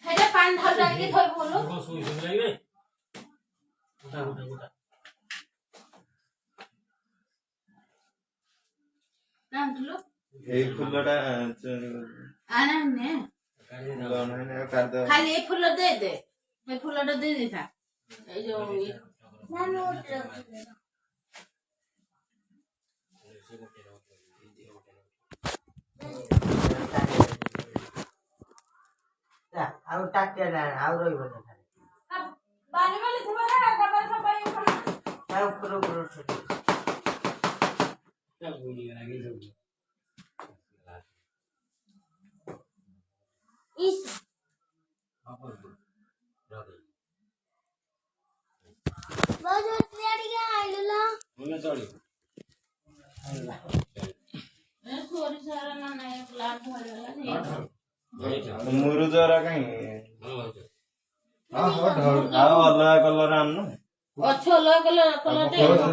হেটা পান ঢালটা কি ধর বলো সুই সুই লাগবে গোটা গোটা গোটা নাম তুলো এই ফুলটা আনা নে খালি এই ফুল দে দে এই ফুলটা দে দে থাক এই যে ଆଉ ଟାଟିଆ ନା ଆଉ ରହିବନି ଖାଲି ପାଣି ଗଲି ଥିବ ନା ତାପରେ ସବାଇ ତା ଉପର ଉପର चल गोली लगी सब इस अपन राधे बहुत तेरी क्या आइलो मुन्ने चढ़ी ए सोरी सारा ना नया प्लाट भरला नहीं मुरुजरा कहीं हां हो ढोल आओ अलग कलर आनो अच्छा अलग कलर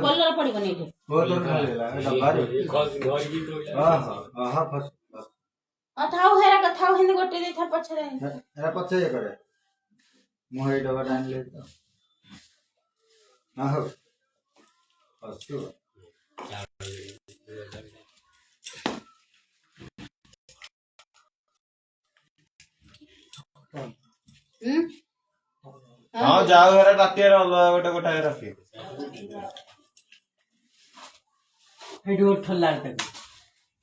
कलर पड़ी बनी थे हो तो ढालेला डब्बा रे घर की तो हां हां फस थाउ हेरा का थाउ हिंदी गोटे दे था पछरे एरा पछे करे मोहे डब्बा डाल ले तो हां हो फसु हां जाओ हेरा तातिया अलग गोटे गोटा रखी हेडो ठल्ला तक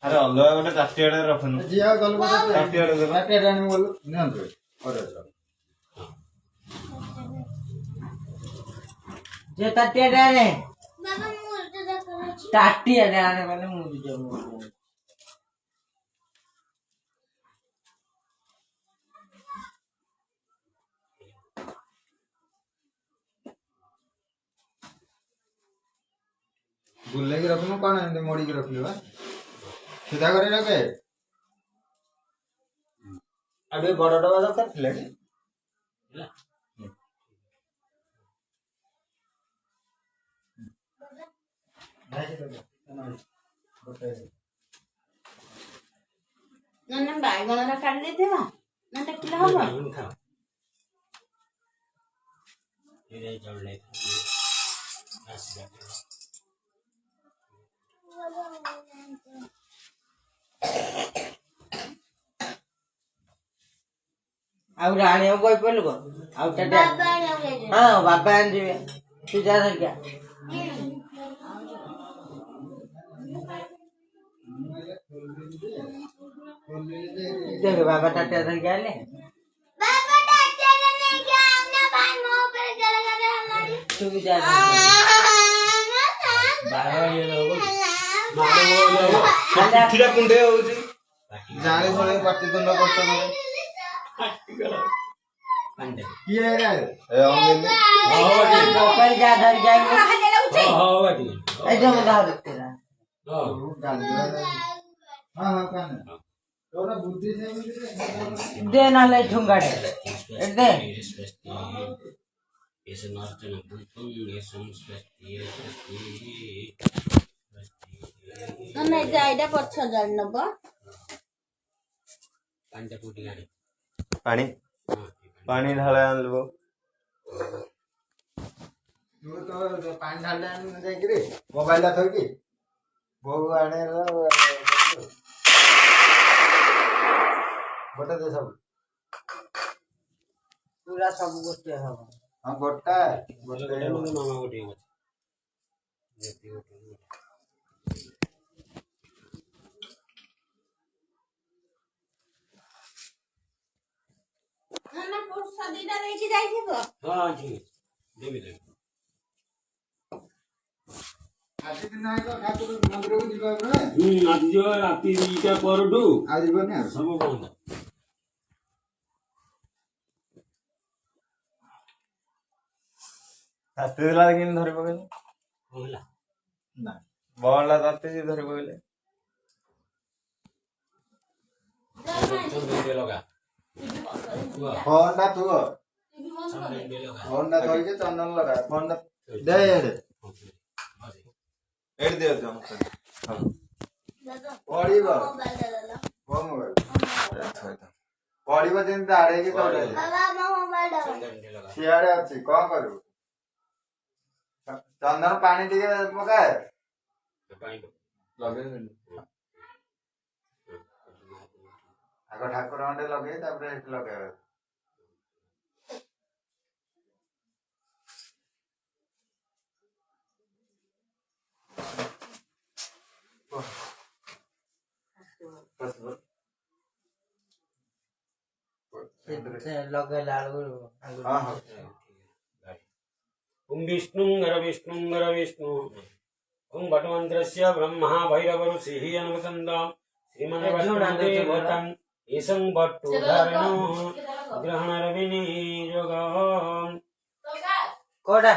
अरे अलग गोटे तातिया रखन जिया गल गोटे तातिया डानी बोल नंदो अरे जे टाटिया डाने बाबा मुर्दे दा कर टाटिया डाने वाले मुझे जो गुल्ले की रखनु कौन है मोड़ी की रख लियो सीधा करे रखे अबे बड़ा डबा दरकार थिले नन्ना बायगण रा काट देते बा ना टकिला होबा खाओ ये जड़ ले बस ଆଉ ରାଣୀ ଆଉ କହି ପଇଲୁ କ ଆଉ ଟାଟିଆ हां बाबा आन जीवे तू जा धर क्या देख बाबा टाटिया धर के आले बाबा टाटिया ने क्या हमने भाई मुंह पे चला गया हमारी तू भी जा बारह ये लोग मारो पिठीरा कुंडे होउची जाने थोड़े पाटी दंड करतो पंडे की है रे ए हम कल जा धर जाएंगे हां बाटी ए जो मैं धार तेरा हां हां हां कान तोरा बुद्धि से दे ना ले ठुंगाड़े दे इस नर्तन भूतुम ये संस्कृति नन्ना जाइडा पछ जानबा पंडे फुटी गाड़ी पानी पानी ढाले आनलबो तू तो पानी ढाले आन जाय कि रे मोबाइल ला थकी बहु आने ला बटा दे सब पूरा सब गोटे है हां बटा बड़े लोग मामा उठी गए ये उठी नन्ना पोसा दीदा लेके जाई थी हां ठीक देवी दे आज दिन नाही तो ठाकुर मंदिर को जीवा रे आज जो राती ईटा परडू आज जीवन सब बंद हाथे ला किन धरि पगले होला ना बॉल ला ताते जी धरि पगले चंदन दे लगा फोन टा तू चंदन दे लगा फोन टा धोई के चंदन लगा फोन टा दे एडे एड दे दम पड़ीबो वो मोबाइल पड़ीबो दिन आड़े की तो चंदन दे लगा सियाड़े अछि कोन करू चंदन पानी टिके पकाए पानी लगे आगो ठाकुर अंडे लगे तापर हेट लगे लगे लाडू हां हां ओम विष्णुं विष्णु ओम भटमन्त्रस्य ब्रह्मा भैरव ऋषिः अनुवदन्त श्रीमन्वत्तमदेवतं ईशं भट्टुधारणो ग्रहणरविनियोगम् कोडा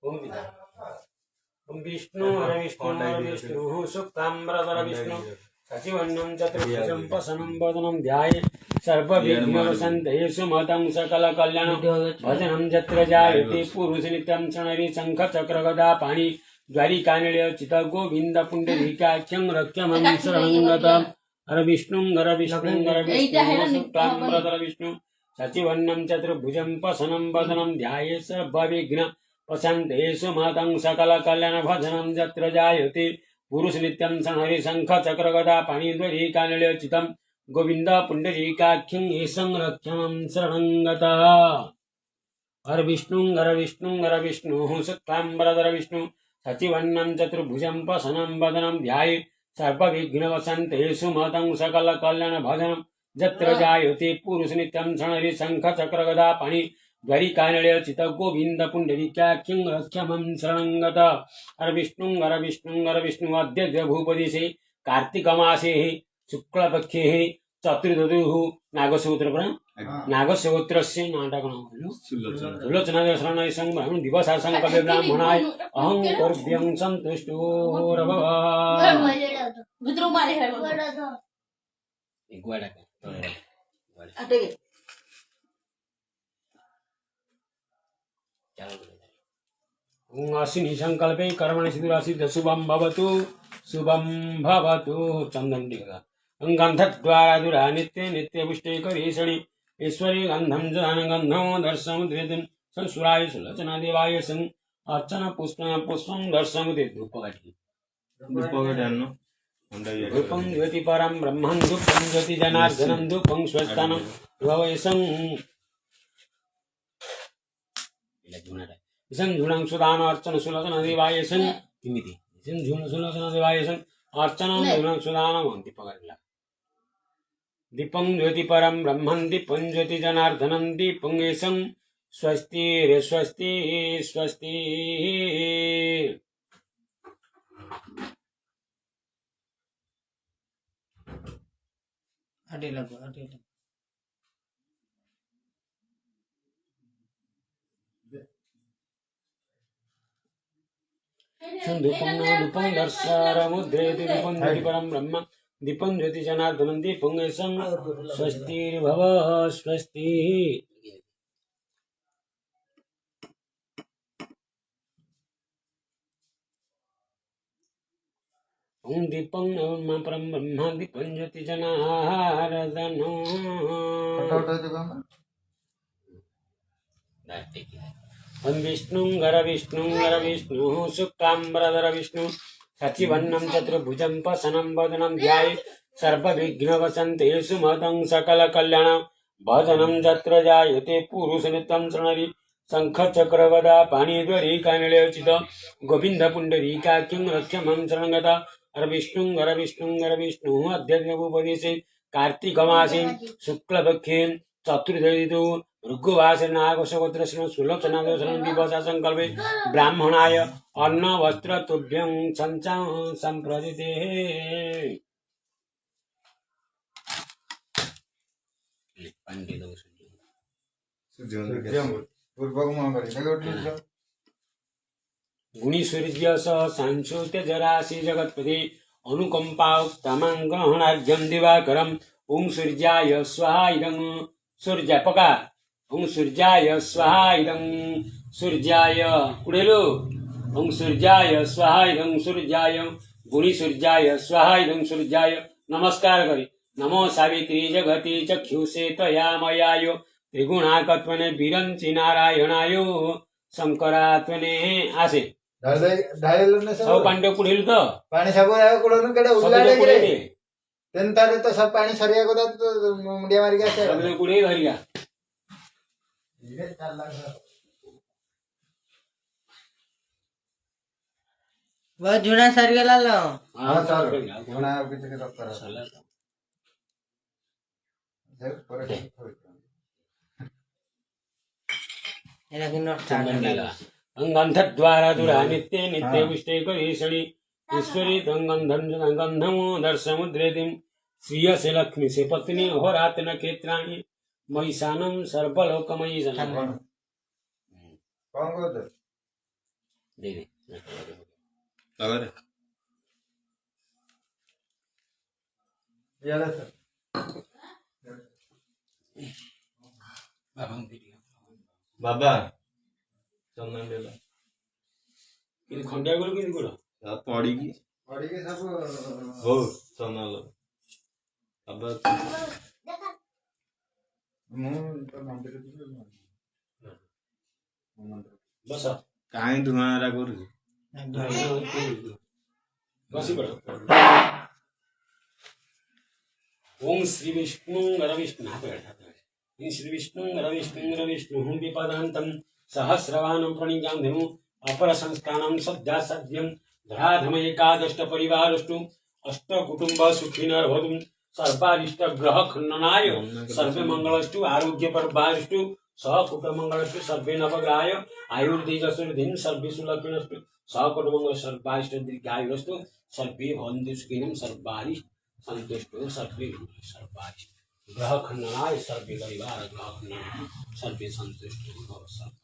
ओम विष्णु सुक्ताम्बरधर विष्णु सचिवन्नं चतुर्भुजं प्रसन्नं वदनं ध्याये सर्वविघ्नोपशान्तये सुमतं सकलकल्याणं भजनं यत्र जायते पुरुषनित्यं शरणरि शङ्खचक्रगदा पाणि द्वारिकानिलयचित गोविन्द पुण्डरीकाख्यं रक्ष्यमं शरणं गतम् हर विष्णुं सुक्ताम्बरधर विष्णु सचिवन्नं चतुर्भुजं प्रसन्नं वदनं ध्याये सर्वविघ्नोपशान्तये सुमतं सकलकल्याणं भजनं यत्र जायते पुरुष नित्यं शरणरि शङ्खचक्रगदा पाणिद्वरीकानिलयचितं गोविन्द पुण्डरीकाख्यं ईशं रक्ष्यमं शरणं गतः हर विष्णुं शुक्लाम्बरधर विष्णु सचिवन्नं चतुर्भुजं प्रसन्नं वदनं ध्याये सर्वविघ्नोपशान्तये सुमतं सकलकल्याणं भजनं यत्र जायते पुरुष नित्यं शरणरि शङ्खचक्रगदा पाणिद्वरीकानिलयचित गोविन्द पुण्डरीकाख्यं रक्ष्यमं शरणं गतः हर विष्णु अद्य भूपदिशे कार्तिकमासे शुक्लपक्षे चतुर्दशुः नागसूत्रस्य नाटकं सुलोचनादेव शरणं दिवसासं कवे ब्राह्मणाय अहं कर्व्यं सन्तुष्टो अश्विनी संकल्पे कर्मणि सिद्धिरासिद्ध शुभं भवतु चन्दन टीका गन्धद्वारा दुरा नित्य नित्यपुष्टे करीषणि ईश्वरी गन्धं जानगन्धं दर्शमुद्रेतुं संसुराय सुलोचना देवाय सं अर्चन पुष्पं दर्शमुदे धूपकाठी धूपं ज्योति परं ब्रह्मं धूपं ज्योति जनार्दनं धूपं स्वस्थानं भवयसं झुणं सुदान अर्चन सुलोचना देवाय सं इमिति झुण सुलोचना देवाय सं अर्चनं झुणं सुदानं दीपकाठीला दीपं ज्योति परं ब्रह्मं दीपं ज्योति जनार्दनं दीपं येषं स्वस्ति रे स्वस्ति स्वस्ति अटे लगो धूपं दर्शरमुद्रेति दीपं ज्योति परं ब्रह्म दीपं ज्योति जनार्दनं दीपं येषं स्वस्तिर्भव स्वस्ति ओम दीपं परं ब्रह्म दीपं ज्योति जनार्दनो ओम विष्णु शुक्लाम्बरधर विष्णु सचिवन्नं चतुर्भुजं प्रसन्नं वदनं ध्याये सर्वविघ्नोपशान्तये सुमतं सकलकल्याणं भजनं यत्र जायते पुरुषनित्यं शरणरि शङ्खचक्रगदा पाणिद्वरीकानिलयचित गोविन्द पुण्डरीकाख्यं रक्ष्यमं शरणं गतः हर विष्णु अद्य भूपदिशे कार्तिकमासे शुक्लपक्षे चतुर्दशि भृगुवासे नागसगोत्रस्य सुलोचनादेव दिवसा संकल्पे ब्राह्मणाय अन्न वस्त्र तुभ्यं संप्रदिते गुणी सूर्य स सांशुत्य जरासी जगत्पति अनुकंपाक्तमं ग्रहणार्घ्यं दिवाकरम् ओं सूर्याय स्वाहा इदं सूर्य पकार ओं सूर्याय स्वाहा इदं सूर्याय उडेलो ओं सूर्याय स्वाहा इदं सूर्याय गुणी सूर्याय स्वाहा इदं सूर्याय नमस्कार करी नमो सावित्री जगति चक्षुषे त्वया मयायो त्रिगुणाकत्वने विरंचि नारायणायो शंकरात्वने आसे सब पांडे कुड़ेल तो पानी सब कुड़न केडे उल्लाडे के तेन तारे तो सब पानी सरिया को तो मुंडिया मारी के सब कुड़े धरिया ये 4 लाख वो जुना सर गेला लो हां चल जुना किछ के कर चला एला कि नॉट चंदनेला अंगंधद्वारा दुरा नित्य नित्य विष्टे करीषणी ईश्वरी गंधम दर्शमुद्रेतिम श्रिय से लक्ष्मी से पत्नी होरात नक्षत्राणि महिषानम सर्वलोकमयी जन कौन को दे दे अगर यार सर बाबा चंदन देला कि खंडिया गुरु कि गुरु पड़ी की सब हो चंदन लो अब तो मंदिर बस काई धुआरा करू बसी पड़ ओम श्री विष्णु रविष्णु श्री विष्णु रविष्णु विपदान्तं सहस्रवानं प्रणीयां धनु अपर संस्थानं सद्या सद्यं धराधम एकादष्ट परिवारस्तु अष्ट कुटुंब सुखिनः भवतु सर्वारिष्ट ग्रह खंडनाय सर्वे मंगलस्तु आरोग्य परवारस्तु सहकुट मंगलस्तु सर्वे नवग्रहाय आयुर्दीर्घसुरधिं सर्वे सुलक्षणस्तु सहकुट मंगल सर्वारिष्ट दीर्घायुरस्तु सर्वे भवन्तु सुखिनं सर्वारिष्ट संतुष्टो सर्वे सर्वारिष्ट ग्रह खंडनाय सर्वे परिवार ग्रह खंडनाय सर्वे संतुष्टो भव सर्वारिष्ट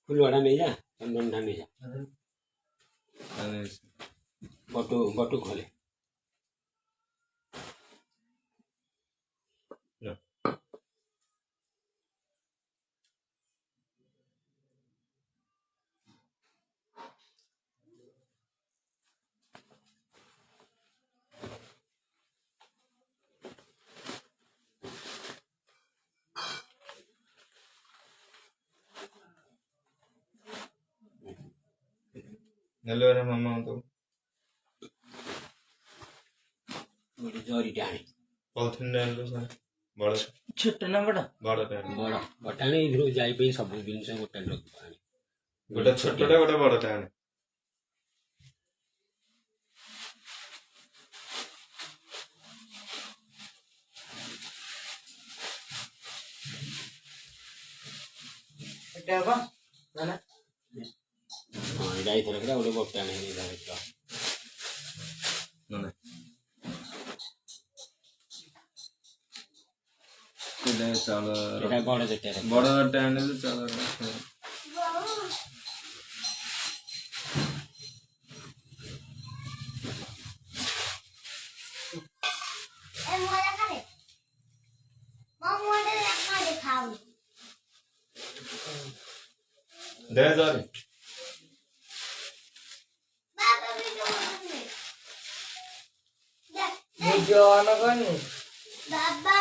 फुलवाड़ा नहीं जा चंदन नहीं जा बटू खोले नलोरे मम्मा तो जोरी टाणी पॉलिथिन डाल लो सर बड़ छोट ना बड़ा बड़ टाणी बड़ बटाणी इधर जाई पे सब जिनस गोटे लोग पानी गोटे छोटटा गोटे बड़ टाणी एटा बा ना हाँ जाई थरे गोटे गोटे नहीं इधर तो ना इधर चलो एटा बड़ जटे बड़ टाणी तो चलो दे सॉरी वीडियो ऑन करनी बाबा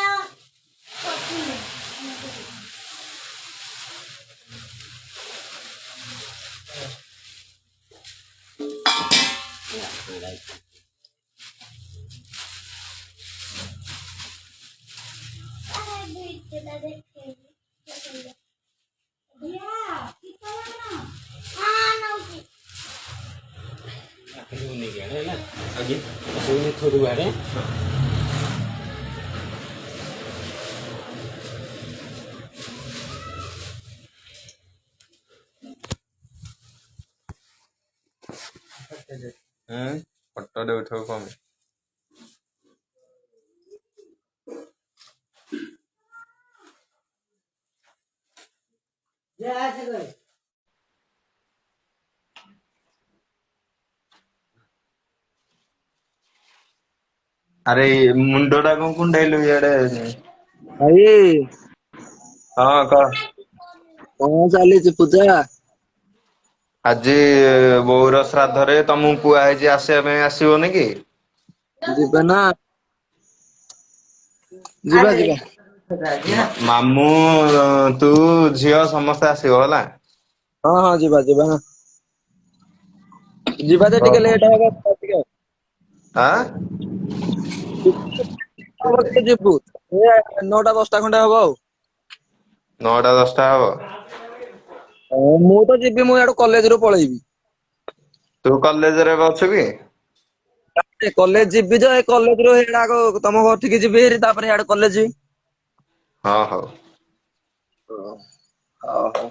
आगे सुने थोड़ी बारे हैं पट्टा दे उठो कम ଆରେ ମୁଣ୍ଡ ଟା କଣ କୁଣ୍ଡେଇଲୁ ଇଆଡେ? ଭାଇ ହଁ କହ। କଣ ଚାଲିଛି ପୂଜା? ଆଜି ବୋଉର ଶ୍ରାଦ୍ଧରେ ତମକୁ କୁହାହେଇଛି ଆସିବା ପାଇଁ, ଆସିବନି କି? ଯିବା ନା? ଯିବା ଯିବା। ମାମୁଁ ତୁ ଝିଅ ସମସ୍ତେ ଆସିବ ହେଲା। ହଁ ହଁ ଯିବା ଯିବା। ଯିବା ଯେ ଟିକେ ଲେଟ୍ ହବ ଟିକେ। ଆଁ? ଯିବୁ 9ଟା 10ଟା ଖଣ୍ଡେ ହବ ଆଉ। 9ଟା 10ଟା ହବ। ମୁଁ ତ ଯିବି, ମୁଁ ଇଆଡୁ କଲେଜରୁ ପଳେଇବି। ତୁ କଲେଜରେ ଏବେ ଅଛୁ କି? କଲେଜ ଯିବି ଯେ କଲେଜରୁ ହେଇଟା ଆଗ ତମ ଘରଠିକି ଯିବି ହେରି, ତାପରେ ଇଆଡେ କଲେଜ ଯିବି। ହଁ ହଉ। ହଉ।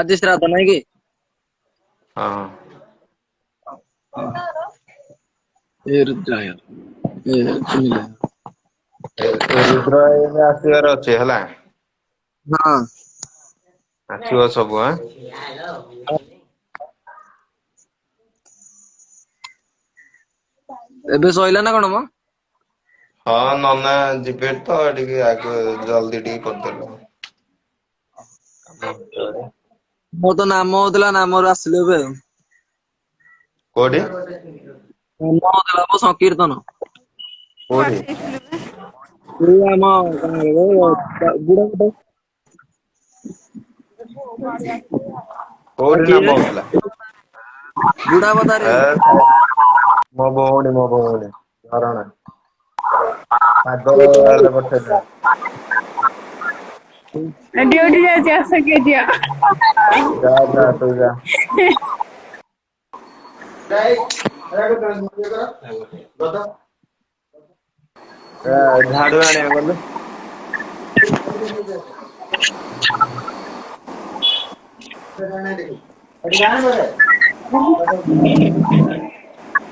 ଆଜି ଶ୍ରାଦ୍ଧ ନାଇଁ କି? ହଁ। ରୁଦ୍ର ଏବେ ଆସିବାର ଅଛି ହେଲା। ହଁ। ଆସିବ ସବୁ ଆଁ। ଏବେ ସଇଲା ନା କଣ ମ? ହଁ ନନା ଯିବେ ତ ଟିକେ ଆଗ ଜଲଦି ଟିକେ କରିଦେଲୁ। ମୋର ତ ନାମ ହଉଥିଲା, ନାମରୁ ଆସିଲି ଏବେ ଆଉ। କୋଉଠି? ନାମ ହଉଥିଲା ମ ସଂକୀର୍ତ୍ତନ। କୋଉଠି? ଏଇ ଆମ ଗାଁରେ। କୋଉଠି କିଏ? ନାମ ହଉଥିଲା? ବୁଢାବଦାରେ। ମୋ ଭଉଣୀ ଝରଣା। ସାଗର ହେଲେ ପଠେଇଦେବେ। ଡ୍ୟୁଟି ଯାଉଛି ଆସ କିଏ ଦିଅ। ଯା ତୁ ଯା। ଝାଡୁ ଆଣିବାକୁ ଗଲୁ।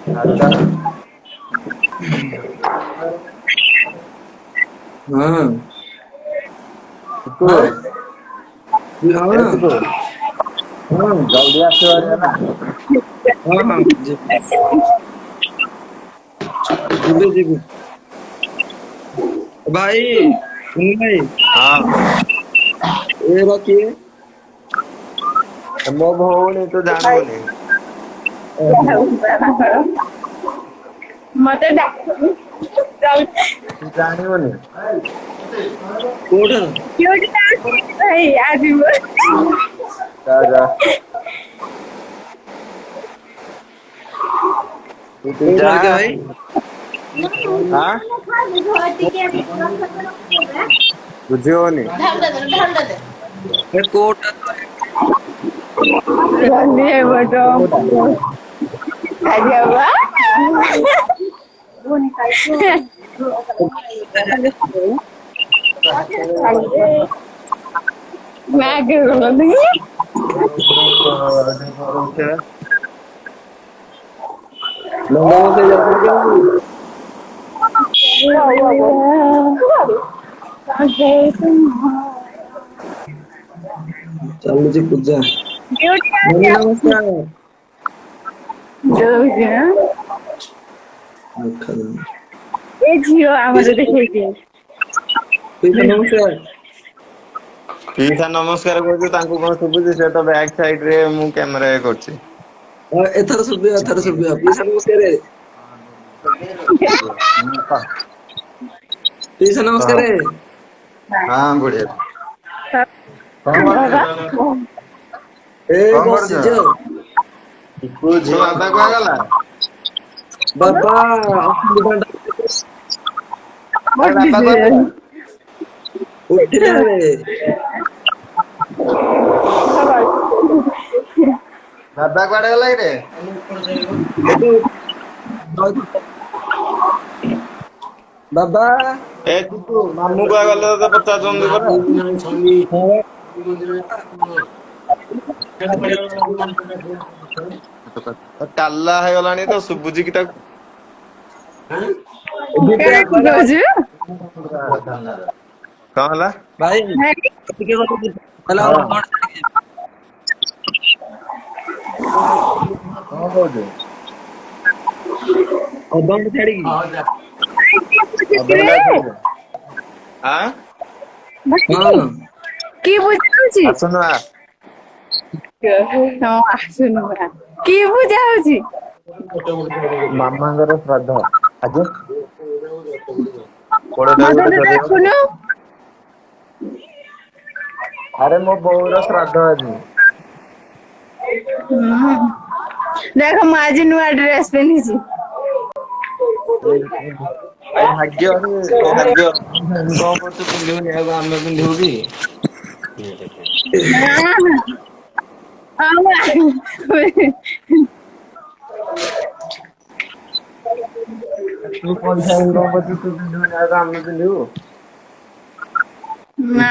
ଝାଡୁ ଟା ଆଣ। ହଁ। ଚିକୁ ଏ ହଁ ଚିକୁ ହଁ ଜଲଦି ଆସିବ ଭାରି ହେଲା। ହଁ ଯିବି ଯିବି। ଭାଇ ଭାଇ ହଁ ଏ ବା କିଏ? ମୋ ଭଉଣୀ ତୁ ଜାଣିବୁନି। ଓହୋ ମତେ ଡାକୁନି ଯାଉଛି। ତୁ ଜାଣିବୁନି। କୋଉଠାରୁ? ଭାଇ ଆସିବ। ଯା। ତୁ ଯା। କୋଉଠାରୁ କି ଭାଇ? ଆଁ ବୁଝି ହଉନି। ଢାଳୁଟା ଦେ। ଏ କୋଉଟା? କୋଉଟା? ଲଙ୍ଗା ବସେଇ ଯାଉଛନ୍ତି କେମିତି? ଚାଲିଛି ପୂଜା। ଭଉଣୀ ନମସ୍କାର। ଏ ଝିଅ ଆମର ଦେଖେଇଦିଅ। ପିଇସା ନମସ୍କାର। ପିଇସା ନମସ୍କାର କହୁଛୁ ତାଙ୍କୁ କଣ ଶୁଭୁଛି? ସେ ତ ବ୍ୟାକ୍ ସାଇଡ ରେ ମୁଁ କ୍ୟାମେରା କରୁଛି। ହଁ ଏଥର ଶୁଭିବ ପିଇସା ନମସ୍କାରେ। ପିଇସା ନମସ୍କାରେ। ହଁ ବଢିଆ। କଣ ବାବା କରୁଛୁ? ଏ କଣ କରୁଛ? ବସିଛି ଆଉ। ଚିକୁ ଝିଅ ବାବା କୁଆଡେ ଗଲା? ବାବା ଆରେ ବାବା କୁଆଡେ ଗଲା? ଉଠିଲେ ଏବେ। ବାବା କୁଆଡେ ଗଲା କିରେ? ବାବା ଏ ଚିକୁ ମାମୁଁ କୁଆଡେ ଗଲେ ତତେ ପଚାରୁଛନ୍ତି ପରା। କାଲା ହେଇଗଲାଣି ତ ଶୁଭୁଚି କି ତାକୁ? ଦିବ୍ୟା କାହାକୁ କହୁଛୁ? କଣ ହେଲା? ଭାଇ ଭାଇ ଟିକେ କହିଲା ହଁ କଣ କଣ କହୁଛୁ? ଅଧଘଣ୍ଟେ ଛାଡିକି କିଏ ପୂଜା ଅଧଘଣ୍ଟା ଛାଡିକି ଆଁ ହଁ କି ପୂଜା ହଉଛି? ଆସୁନୁ ଆ ହଁ ଆସୁନୁ ବା। କି ପୂଜା ହଉଛି? ମାମାଙ୍କର ଶ୍ରାଦ୍ଧ ଆଜି 20ଟା ମତେ ଗୋଟେ ତ ସରିବ। ଡାକୁନୁ। ଆରେ ମୋ ବୋଉର ଶ୍ରାଦ୍ଧ ଆଜି। ହୁଁ। ଦେଖ ମୁଁ ଆଜି ନୂଆ ଡ୍ରେସ ପିନ୍ଧିଛି। ଭାଗ୍ୟ ଭାଗ୍ୟ କଣ କରୁଛୁ ପିନ୍ଧିବୁନି ଆଉ ଆମେ ପିନ୍ଧିବୁ କି? ତୁ ପଇସା ଇନକମ୍ କରୁଛୁ ତୁ ପିନ୍ଧିବୁନି ଆଉ ଆମେ ପିନ୍ଧିବୁ। ନା।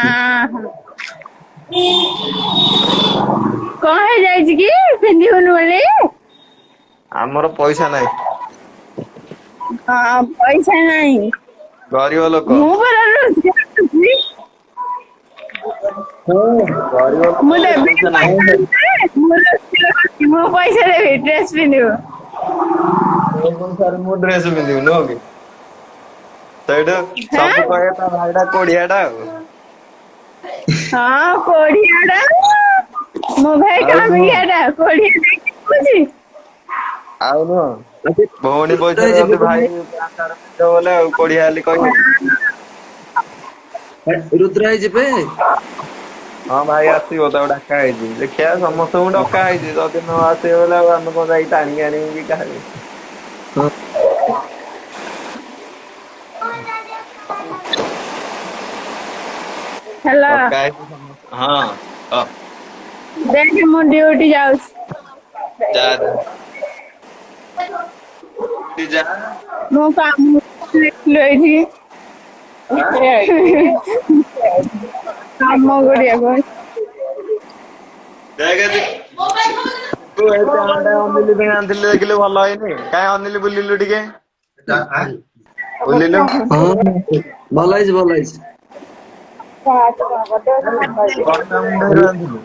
କଣ ହେଇଯାଇଛି କି ପିନ୍ଧିବୁନି ବୋଲି? ଆମର ପଇସା ନାହିଁ। ହଁ ପଇସା ନାହିଁ। ଗରିବ ଲୋକ। ମୁଁ ପରା ରୋଜଗାର କରୁଛି। ଗରିବ ମୁଁ ଲୋକ ଦେବି ପଇସା ନାହିଁ। ପଇସା ମୁଁ ରୋଜଗାର କରୁଛି। ମୁଁ ପଇସା ଦେବି ଡ୍ରେସ ପିନ୍ଧିବୁ। ତୋ ପଇସାରେ ମୁଁ ଡ୍ରେସ ପିନ୍ଧିବି ନୁହଁ କି? ସେଇଠୁ ହାଁ ସବୁ କହିବେ ତା ଭାଇଟା କୋଢିଆଟା ଆଉ। ହଁ କୋଢିଆଟା ମୋ ଭାଇ ଆଉ ନୁହଁ କାମିକିଆଟା କୋଢିଆ ଦେଖଉଛି। ଆଉ ନୁହଁ ଭଉଣୀ ପଇସାରେ ଯିବେ ଯଦି ଭାଇ ପ୍ୟାଣ୍ଟ ସାର୍ଟ ପିନ୍ଧିବ ବୋଲେ ଆଉ କୋଢିଆ ବୋଲି କହିବେ। ରୁଦ୍ର ଭାଇ ଯିବେ? ହଁ ଭାଇ ଆସିବ ତାକୁ ଡାକା ହେଇଛି ଦେଖିବା ସମସ୍ତଙ୍କୁ ଡକା ହେଇଛି ଯଦି ନ ଆସିବେ ବୋଲେ ଆଉ ଆମେ କଣ ଯାଇକି ଟାଣିକି ଆଣିବୁ କି କାହାକୁ? ହଁ ହେଲା ଡକା ହେଇଛି ସମସ୍ତେ ହଁ ହ ଦେଖେ ମୁଁ ଡ୍ୟୁଟି ଯାଉଛି। ଯା ଯା ଯା ମୁଁ କାମ ଦେଖିଲୁ ଏଇଠି କାମ କରିବାକୁ ଦେଖେ ତୁ ଏଇ ପ୍ୟାଣ୍ଟ ଟା ଅନିଲି ପାଇଁ ଆଣିଥିଲି ଦେଖିଲୁ ଭଲ ହେଇନି କାଇଁ ଅନିଲି ବୁଲିଲୁ ଟିକେ। ବୁଲିଲୁ ହଁ ଭଲ ହେଇଛି ଭଲ ହେଇଛି। କଟା ମୁଣ୍ଡେଇରୁ ଆଣିଥିଲୁ।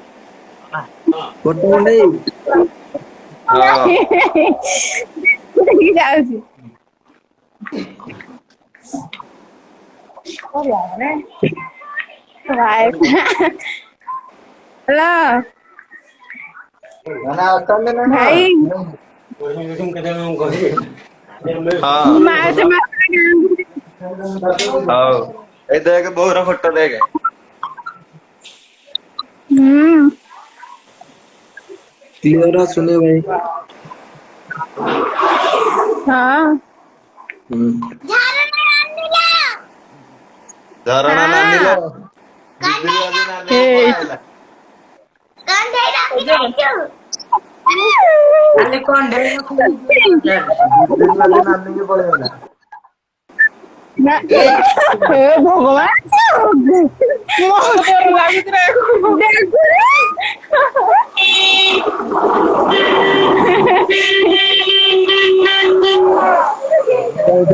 ଗୋଟେ ମୁଣ୍ଡେଇ ହଁ ଦେଖିକି ଯାଉଛି। ହ୍ୟାଲୋ ମାନେ ଅଛନ୍ତି ନା ଭାଇ ମୁଁ ମାର୍ଚ୍ଚ ହଁ ମାସରେ ଗାଁକୁ ହଉ ଏଇ ଦେଖେ ବୋଉର ଫଟୋ ଦେଖେ। ହୁଁ କ୍ଲିୟର ଆସୁନି ଭାଇ। ହଁ ହୁଁ ଝରଣା ନାନି ଲୋ ହଁ ଦିଦିର ଆଜି ନାନୀ କି ଏଇ ପଳେଇ ଆଇଲା। ଖାଲି କଣ୍ଢେଇ ଦିଦିର ଆଜି ନାନୀ କି ପଳେଇ ଆଇଲା। ନା ହେ ଭଗବାନ କଣ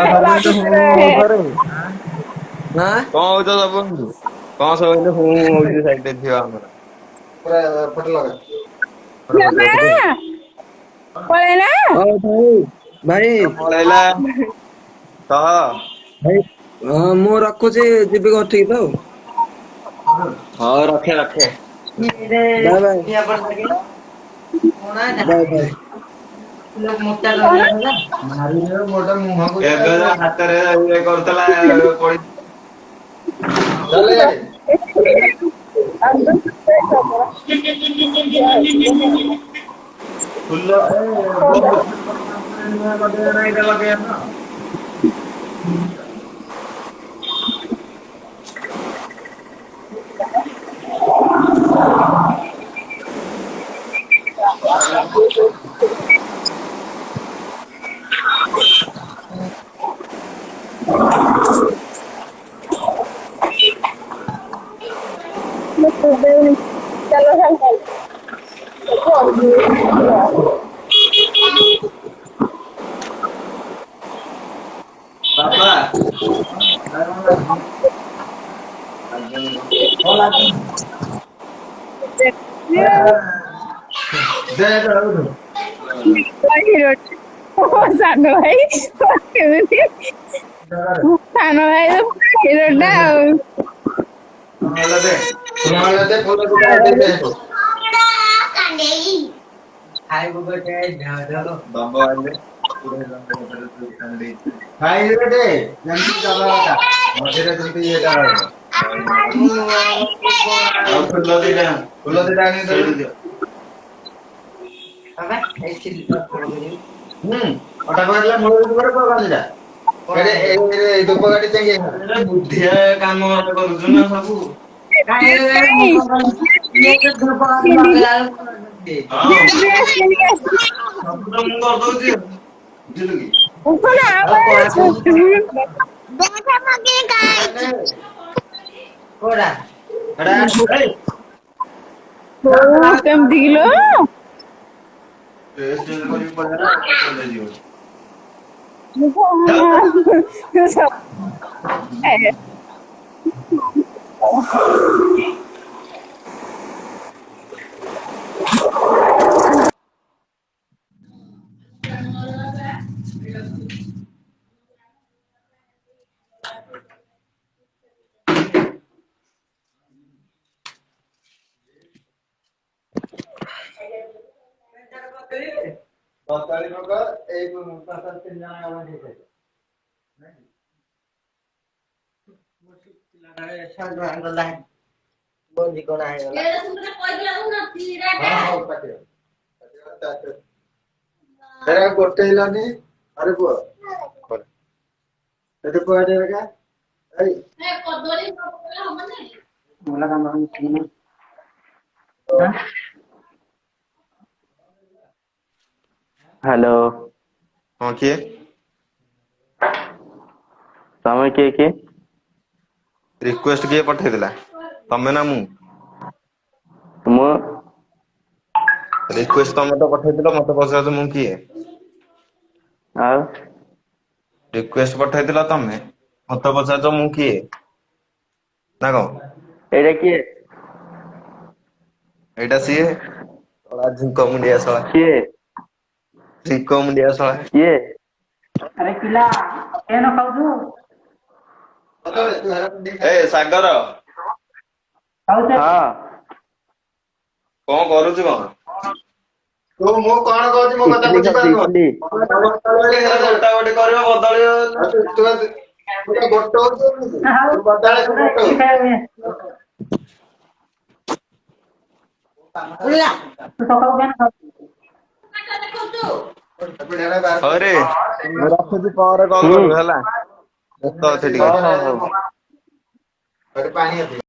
ସବୁ ଏମିତି ହୁଁ ହୁଁ ହଉଛ ରେ? ଆଁ କଣ ହଉଛ ସବୁ ଏମିତି? କଣ ସବୁ ଏମିତି ହୁଁ ହୁଁ ହଉଛି ସାଇଡରେ ଝିଅ ଆମର? ପୁରା ଫଟୋ ଲଗା। ପଳେଇଲା ହଉ ଭାଇ ଭାଇ ଆଉ ପଳେଇଲା କହ। ଭାଇ ହଁ ମୁଁ ରଖୁଛି ଯିବି ଘରଠିକି ତ ଆଉ। ହଉ ରଖେ ରଖେ। Bye bye bye bye. ମୋଟା କରିଦେଲା ମାରିଦେବେ ଗୋଟେ ମୁହଁକୁ ଯେ ଏବେ ଯୋଉ ହାତରେ ଇଏ କରୁଥିଲା ପଡି ଚାଲ ଇଆଡେ। ଫୁଲ ଲଗେଇବା ନା ଏଇଟା ଲଗେଇବା ନା? ଚାଲ ସାଙ୍ଗ ହିରୋ ସାନ ଭାଇ କେମିତି ସାନ ଭାଇ ତ ହିରୋଟା ଆଉ ଖାଇବୁ ଗୋଟେ ଝାଳ ମଝିରେ ଯେମିତି ଇଏଟା ରହିବ ଫୁଲ ଦିଟା ଆଣି ଦେଇଦିଅ। ଅଟା ପକେଇଲା ମୂଳ ଉପରେ ଦିଟା ଧୂପକାଠି ଚେଙ୍ଗି ବୁଦ୍ଧିଆ କାମ କରୁଛୁ ନା ସବୁ। ଡ୍ରେସ୍ କିଣିକି ଆସିଛି ସବୁ ତ ମୁଁ କରିଦଉଛି ବୁଝିଲୁ କି? କୋଉଟା କେମିତି କିଲୋ ବନ୍ଦି କଣା ହେଇଗଲା ଗୋଟେ ହେଲାନି ଆରେ ପୁଅ ଏଠି କୁଆଡେ କଦଳୀ ହବନି। ହ୍ୟାଲୋ ହଁ କିଏ? ତମେ କିଏ କିଏ? ରିକ୍ୱେଷ୍ଟ କିଏ ପଠେଇଥିଲା? ତମେ ନା ମୁଁ? ମୁଁ ରିକ୍ୱେଷ୍ଟ ତମେ ତ ପଠେଇଥିଲ, ମତେ ପଚାରୁଛ ମୁଁ କିଏ? ଆଉ ରିକ୍ୱେଷ୍ଟ ପଠେଇଥିଲ ତମେ, ମତେ ପଚାରୁଛ ମୁଁ କିଏ? ନା କଣ? ଏଇଟା କିଏ? ଏଇଟା ସିଏ ଶଳା ଝିଙ୍କ ମୁଣ୍ଡିଆ ଶଳା, କିଏ ଝିଙ୍କ ମୁଣ୍ଡିଆ ଶଳା। କିଏ? ଏ ସାଗର ହଁ କଣ କରୁଛୁ କଣ? ମୁଁ କଣ କହୁଛି ମୋ କଥା ଇଟଲି ଖାଉଛି ବୁଝିପାରୁନୁ? ଇଟଲି। ଗୋଟା ଗୋଟେ କରିବ ବଦଳିବ। ହଇରେ ମୁଁ ରଖୁଛି, ପରେ କଲ୍ କରିବୁ ହେଲା, ବ୍ୟସ୍ତ ଅଛି ଟିକେ। ହଉ ହଉ ହଉ। ପାଣି ଅଛି।